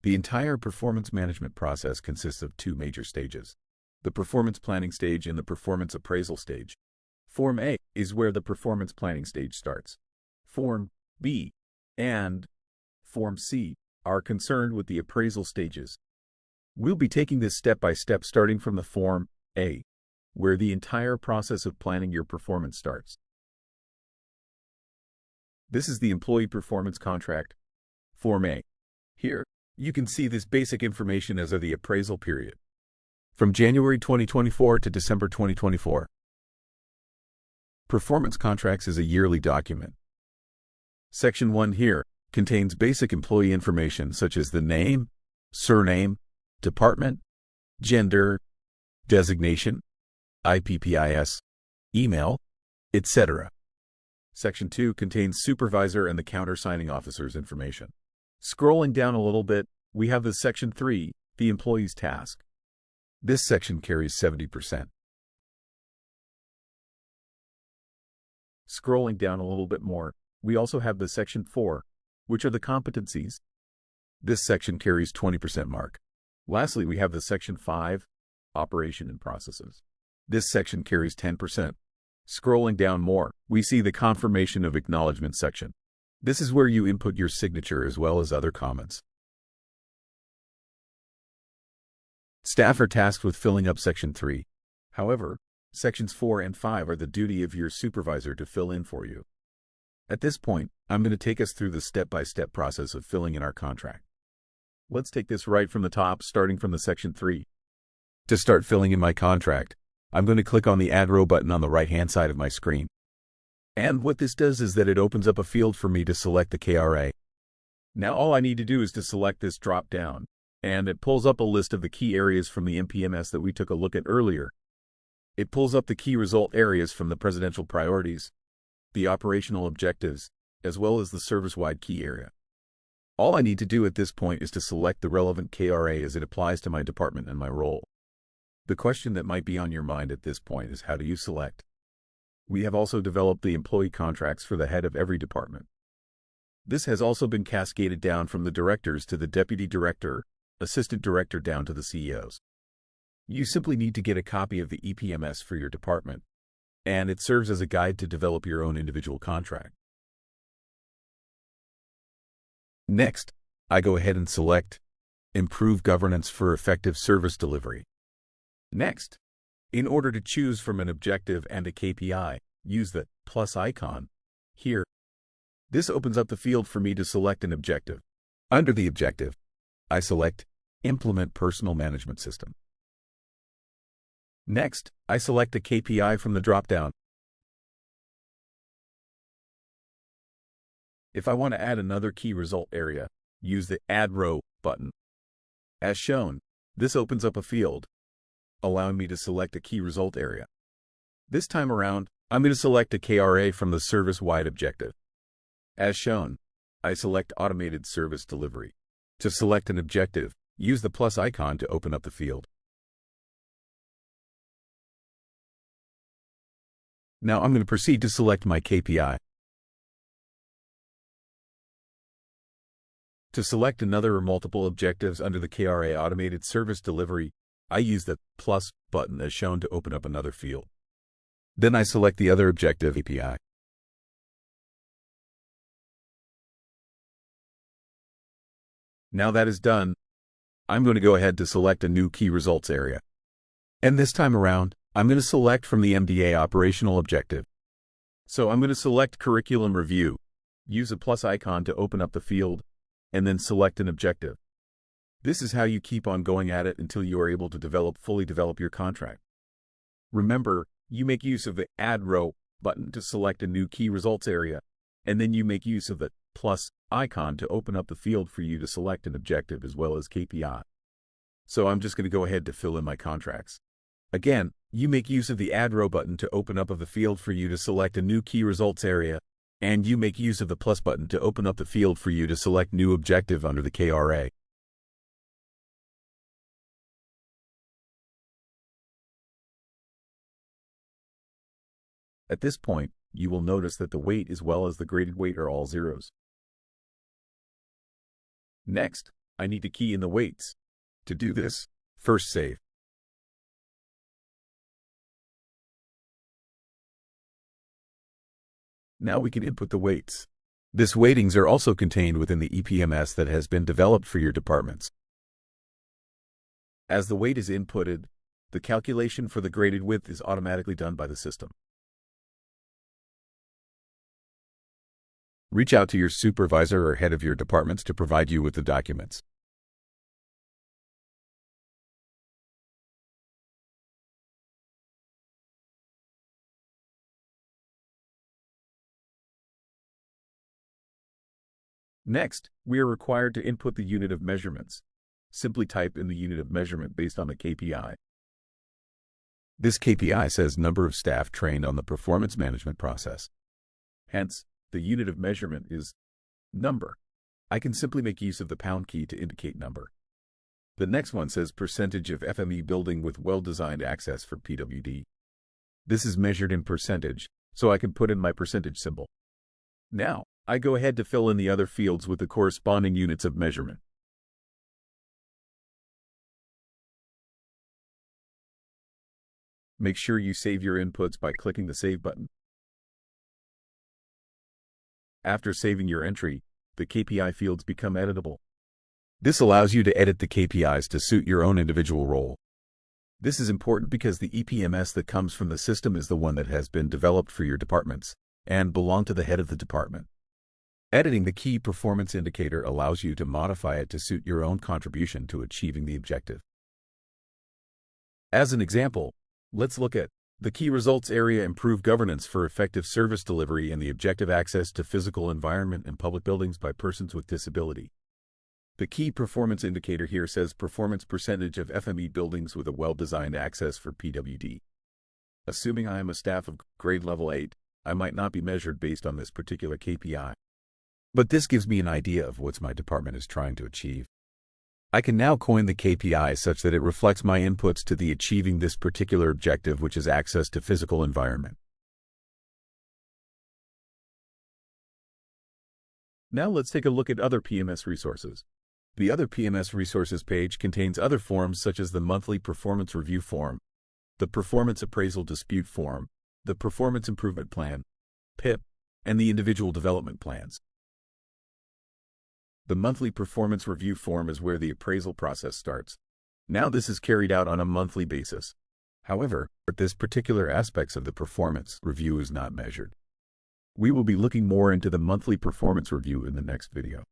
The entire performance management process consists of two major stages: the performance planning stage and the performance appraisal stage. Form A is where the performance planning stage starts. Form B and Form C are concerned with the appraisal stages. We'll be taking this step by step, starting from the Form A, where the entire process of planning your performance starts. This is the employee performance contract, Form A. Here, you can see this basic information as of the appraisal period, from January 2024 to December 2024. Performance contracts is a yearly document. Section 1 here contains basic employee information such as the name, surname, department, gender, designation, IPPIS, email, etc. Section 2 contains supervisor and the countersigning officer's information. Scrolling down a little bit, we have the Section 3, the employee's task. This section carries 70%. Scrolling down a little bit more, we also have the Section 4, which are the competencies. This section carries 20% mark. Lastly, we have the Section 5, operation and processes. This section carries 10%. Scrolling down more, we see the confirmation of acknowledgement section. This is where you input your signature as well as other comments. Staff are tasked with filling up Section 3. However, Sections 4 and 5 are the duty of your supervisor to fill in for you. At this point, I'm going to take us through the step-by-step process of filling in our contract. Let's take this right from the top, starting from the Section 3. To start filling in my contract, I'm going to click on the Add Row button on the right-hand side of my screen. And what this does is that it opens up a field for me to select the KRA. Now all I need to do is to select this drop-down, and it pulls up a list of the key areas from the MPMS that we took a look at earlier. It pulls up the key result areas from the presidential priorities, the operational objectives, as well as the service-wide key area. All I need to do at this point is to select the relevant KRA as it applies to my department and my role. The question that might be on your mind at this point is, how do you select? We have also developed the employee contracts for the head of every department. This has also been cascaded down from the directors to the deputy director, assistant director down to the CEOs. You simply need to get a copy of the EPMS for your department, and it serves as a guide to develop your own individual contract. Next, I go ahead and select Improve Governance for Effective Service Delivery. Next, in order to choose from an objective and a KPI, use the plus icon here. This opens up the field for me to select an objective. Under the objective, I select Implement Personal Management System. Next, I select a KPI from the drop-down. If I want to add another key result area, use the Add Row button. As shown, this opens up a field, allowing me to select a key result area. This time around, I'm going to select a KRA from the service-wide objective. As shown, I select Automated Service Delivery. To select an objective, use the plus icon to open up the field. Now I'm going to proceed to select my KPI. To select another or multiple objectives under the KRA Automated Service Delivery, I use the plus button as shown to open up another field. Then I select the other objective KPI. Now that is done, I'm going to go ahead to select a new key results area. And this time around, I'm going to select from the MDA operational objective. So I'm going to select Curriculum Review, use a plus icon to open up the field, and then select an objective. This is how you keep on going at it until you are able to fully develop your contract. Remember, you make use of the Add Row button to select a new key results area, and then you make use of the plus icon to open up the field for you to select an objective as well as KPI. So I'm just going to go ahead to fill in my contracts. Again, you make use of the Add Row button to open up the field for you to select a new key results area, and you make use of the plus button to open up the field for you to select new objective under the KRA. At this point, you will notice that the weight as well as the graded weight are all zeros. Next, I need to key in the weights. To do this, first save. Now we can input the weights. This weightings are also contained within the EPMS that has been developed for your departments. As the weight is inputted, the calculation for the graded width is automatically done by the system. Reach out to your supervisor or head of your departments to provide you with the documents. Next, we are required to input the unit of measurements. Simply type in the unit of measurement based on the KPI. This KPI says number of staff trained on the performance management process. Hence, the unit of measurement is number. I can simply make use of the pound key to indicate number. The next one says percentage of FME building with well-designed access for PWD. This is measured in percentage, so I can put in my percentage symbol. Now, I go ahead to fill in the other fields with the corresponding units of measurement. Make sure you save your inputs by clicking the Save button. After saving your entry, the KPI fields become editable. This allows you to edit the KPIs to suit your own individual role. This is important because the EPMS that comes from the system is the one that has been developed for your departments and belong to the head of the department. Editing the key performance indicator allows you to modify it to suit your own contribution to achieving the objective. As an example, let's look at the key results area: improve governance for effective service delivery and the objective access to physical environment and public buildings by persons with disability. The key performance indicator here says performance percentage of FME buildings with a well-designed access for PWD. Assuming I am a staff of grade level 8, I might not be measured based on this particular KPI. But this gives me an idea of what my department is trying to achieve. I can now coin the KPI such that it reflects my inputs to the achieving this particular objective, which is access to physical environment. Now let's take a look at other PMS resources. The Other PMS Resources page contains other forms such as the Monthly Performance Review Form, the Performance Appraisal Dispute Form, the Performance Improvement Plan, PIP, and the Individual Development Plans. The Monthly Performance Review Form is where the appraisal process starts. Now this is carried out on a monthly basis. However, this particular aspects of the performance review is not measured. We will be looking more into the monthly performance review in the next video.